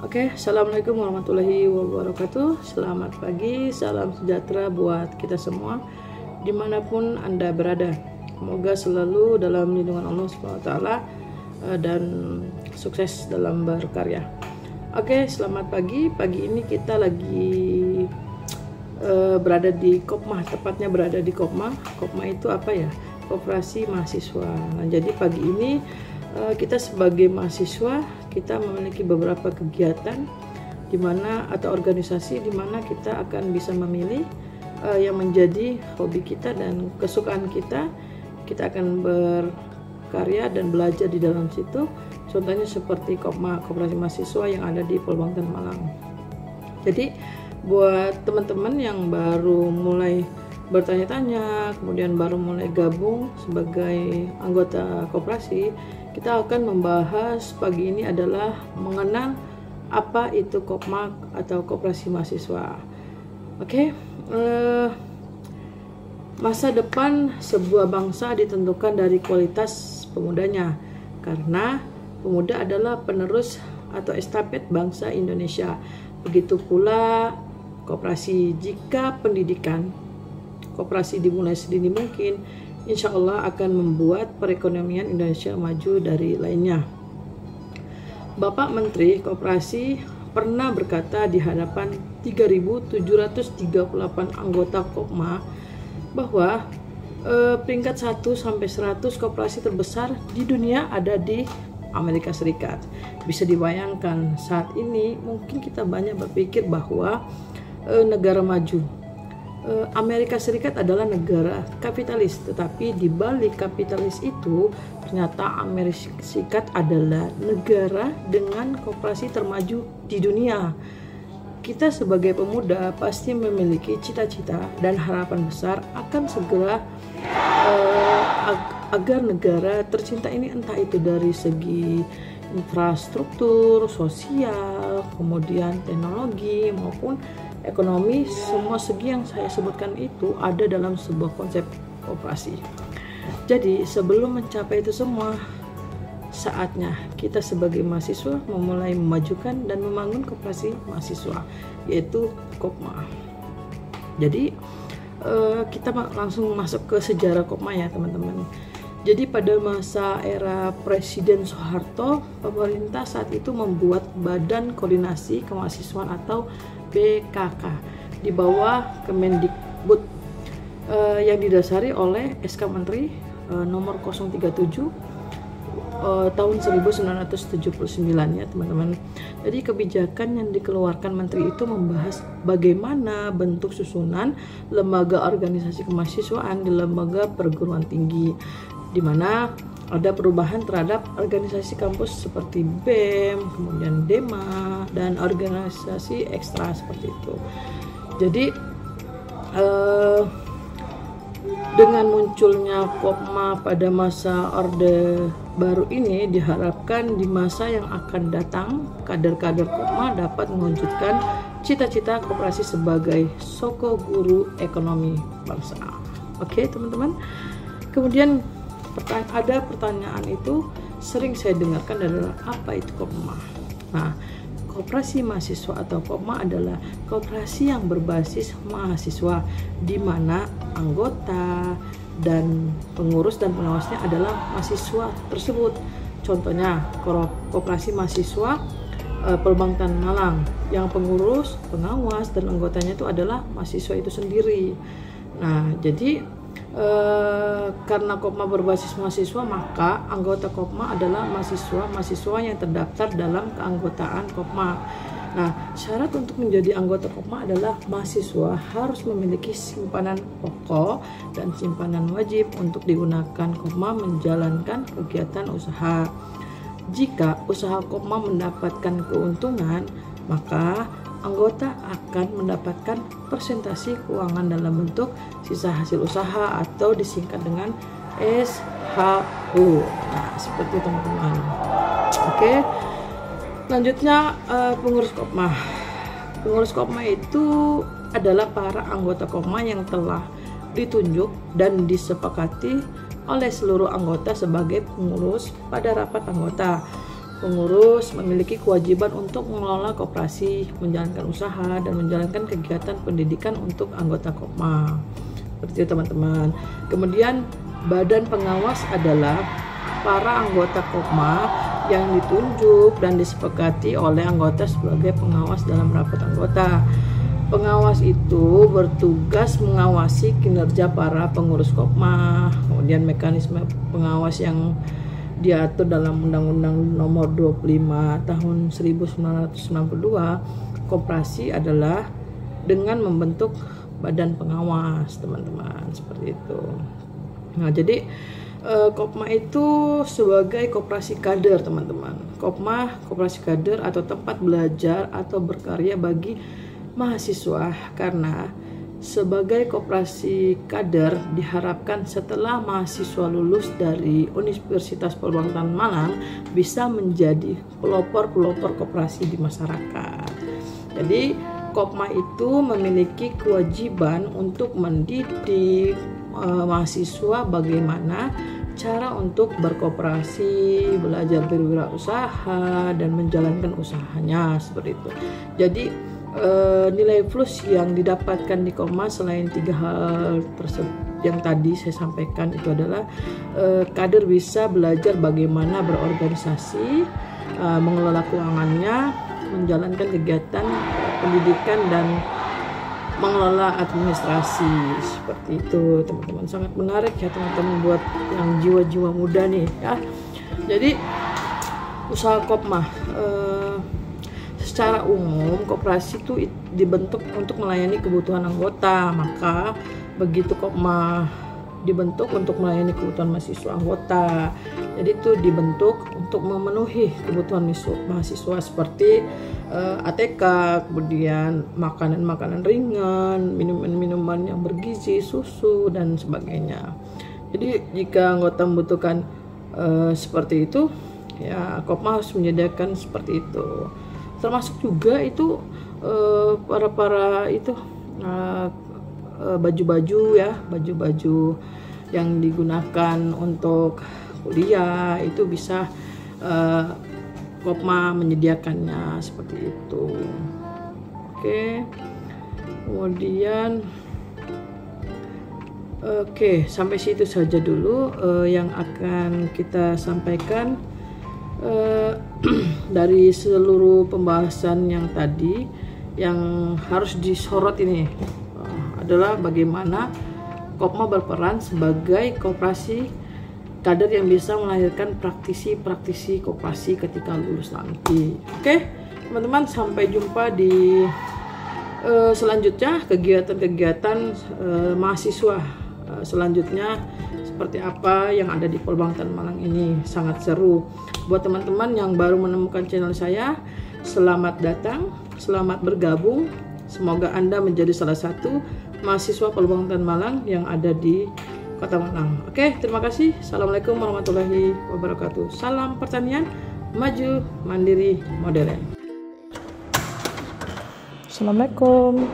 Oke, assalamualaikum warahmatullahi wabarakatuh. Selamat pagi, salam sejahtera buat kita semua dimanapun Anda berada. Semoga selalu dalam lindungan Allah SWT dan sukses dalam berkarya. Oke, selamat pagi. Pagi ini kita lagi berada di Kopma, tepatnya berada di Kopma. Kopma itu apa ya? Koperasi Mahasiswa. Nah, jadi pagi ini kita sebagai mahasiswa kita memiliki beberapa kegiatan di mana atau organisasi di mana kita akan bisa memilih yang menjadi hobi kita dan kesukaan kita. Kita akan berkarya dan belajar di dalam situ. Contohnya seperti Kopma, Koperasi Mahasiswa yang ada di Pulau Bangtan, Malang. Jadi buat teman-teman yang baru mulai bertanya-tanya, kemudian baru mulai gabung sebagai anggota koperasi, kita akan membahas pagi ini adalah mengenal apa itu Kopma atau Koperasi Mahasiswa. Oke, masa depan sebuah bangsa ditentukan dari kualitas pemudanya, karena pemuda adalah penerus atau estafet bangsa Indonesia. Begitu pula koperasi. Jika pendidikan koperasi dimulai sedini mungkin, insya Allah akan membuat perekonomian Indonesia maju dari lainnya. Bapak Menteri Koperasi pernah berkata di hadapan 3.738 anggota Kopma bahwa peringkat 1 sampai 100 koperasi terbesar di dunia ada di Amerika Serikat. Bisa dibayangkan saat ini mungkin kita banyak berpikir bahwa negara maju Amerika Serikat adalah negara kapitalis, tetapi di balik kapitalis itu ternyata Amerika Serikat adalah negara dengan koperasi termaju di dunia. Kita sebagai pemuda pasti memiliki cita-cita dan harapan besar akan segera agar negara tercinta ini, entah itu dari segi infrastruktur, sosial, kemudian teknologi maupun ekonomi, semua segi yang saya sebutkan itu ada dalam sebuah konsep koperasi. Jadi sebelum mencapai itu semua, saatnya kita sebagai mahasiswa memulai memajukan dan membangun koperasi mahasiswa, yaitu Kopma. Jadi kita langsung masuk ke sejarah Kopma ya teman-teman. Jadi pada masa era Presiden Soeharto, pemerintah saat itu membuat Badan Koordinasi Kemahasiswaan atau BKK di bawah Kemendikbud yang didasari oleh SK Menteri nomor 037 tahun 1979 ya teman-teman. Jadi kebijakan yang dikeluarkan menteri itu membahas bagaimana bentuk susunan lembaga organisasi kemahasiswaan di lembaga perguruan tinggi, di mana ada perubahan terhadap organisasi kampus seperti BEM, kemudian DEMA, dan organisasi ekstra seperti itu. Jadi dengan munculnya Kopma pada masa Orde Baru ini, diharapkan di masa yang akan datang kader-kader Kopma dapat mewujudkan cita-cita koperasi sebagai soko guru ekonomi bangsa. Oke teman-teman. Kemudian ada pertanyaan itu sering saya dengarkan adalah apa itu Kopma. Nah, Koperasi Mahasiswa atau Kopma adalah koperasi yang berbasis mahasiswa, di mana anggota dan pengurus dan pengawasnya adalah mahasiswa tersebut. Contohnya Koperasi Mahasiswa Pulau Bangtan, Malang, yang pengurus, pengawas dan anggotanya itu adalah mahasiswa itu sendiri. Nah, jadi karena Kopma berbasis mahasiswa, maka anggota Kopma adalah mahasiswa yang terdaftar dalam keanggotaan Kopma. Nah, syarat untuk menjadi anggota Kopma adalah mahasiswa harus memiliki simpanan pokok dan simpanan wajib untuk digunakan Kopma menjalankan kegiatan usaha. Jika usaha Kopma mendapatkan keuntungan, maka anggota akan mendapatkan persentase keuangan dalam bentuk sisa hasil usaha atau disingkat dengan SHU. Nah, seperti itu teman-teman. Oke. Selanjutnya pengurus Kopma. Pengurus Kopma itu adalah para anggota Kopma yang telah ditunjuk dan disepakati oleh seluruh anggota sebagai pengurus pada rapat anggota. Pengurus memiliki kewajiban untuk mengelola koperasi, menjalankan usaha, dan menjalankan kegiatan pendidikan untuk anggota Kopma. Seperti itu teman-teman. Kemudian badan pengawas adalah para anggota Kopma yang ditunjuk dan disepakati oleh anggota sebagai pengawas dalam rapat anggota. Pengawas itu bertugas mengawasi kinerja para pengurus Kopma. Kemudian mekanisme pengawas yang diatur dalam Undang-Undang Nomor 25 Tahun 1992, koperasi adalah dengan membentuk badan pengawas, teman-teman, seperti itu. Nah, jadi Kopma itu sebagai koperasi kader, teman-teman. Kopma koperasi kader atau tempat belajar atau berkarya bagi mahasiswa, karena sebagai koperasi kader diharapkan setelah mahasiswa lulus dari Universitas Perbangtan Malang bisa menjadi pelopor-pelopor koperasi di masyarakat. Jadi Kopma itu memiliki kewajiban untuk mendidik mahasiswa bagaimana cara untuk berkoperasi, belajar berwirausaha, dan menjalankan usahanya, seperti itu. Jadi nilai plus yang didapatkan di Kopma selain 3 hal tersebut yang tadi saya sampaikan itu adalah kader bisa belajar bagaimana berorganisasi, mengelola keuangannya, menjalankan kegiatan pendidikan, dan mengelola administrasi, seperti itu teman-teman. Sangat menarik ya teman-teman buat yang jiwa-jiwa muda nih ya. Jadi usaha Kopma secara umum koperasi itu dibentuk untuk melayani kebutuhan anggota. Maka begitu Kopma dibentuk untuk melayani kebutuhan mahasiswa anggota, jadi itu dibentuk untuk memenuhi kebutuhan mahasiswa seperti ATK, kemudian makanan-makanan ringan, minuman-minuman yang bergizi, susu, dan sebagainya. Jadi jika anggota membutuhkan seperti itu, ya Kopma harus menyediakan seperti itu. Termasuk juga itu para itu baju-baju ya, baju-baju yang digunakan untuk kuliah itu bisa Kopma menyediakannya, seperti itu. Oke. Kemudian sampai situ saja dulu yang akan kita sampaikan. Dari seluruh pembahasan yang tadi, yang harus disorot ini adalah bagaimana Kopma berperan sebagai koperasi kader yang bisa melahirkan praktisi-praktisi koperasi ketika lulus nanti. Oke, teman-teman, sampai jumpa di selanjutnya, kegiatan-kegiatan mahasiswa selanjutnya seperti apa yang ada di Perbangtan Malang ini. Sangat seru. Buat teman-teman yang baru menemukan channel saya, selamat datang, selamat bergabung. Semoga Anda menjadi salah satu mahasiswa Perbangtan Malang yang ada di Kota Malang. Oke, terima kasih. Assalamualaikum warahmatullahi wabarakatuh. Salam pertanian maju, mandiri, modern. Assalamualaikum.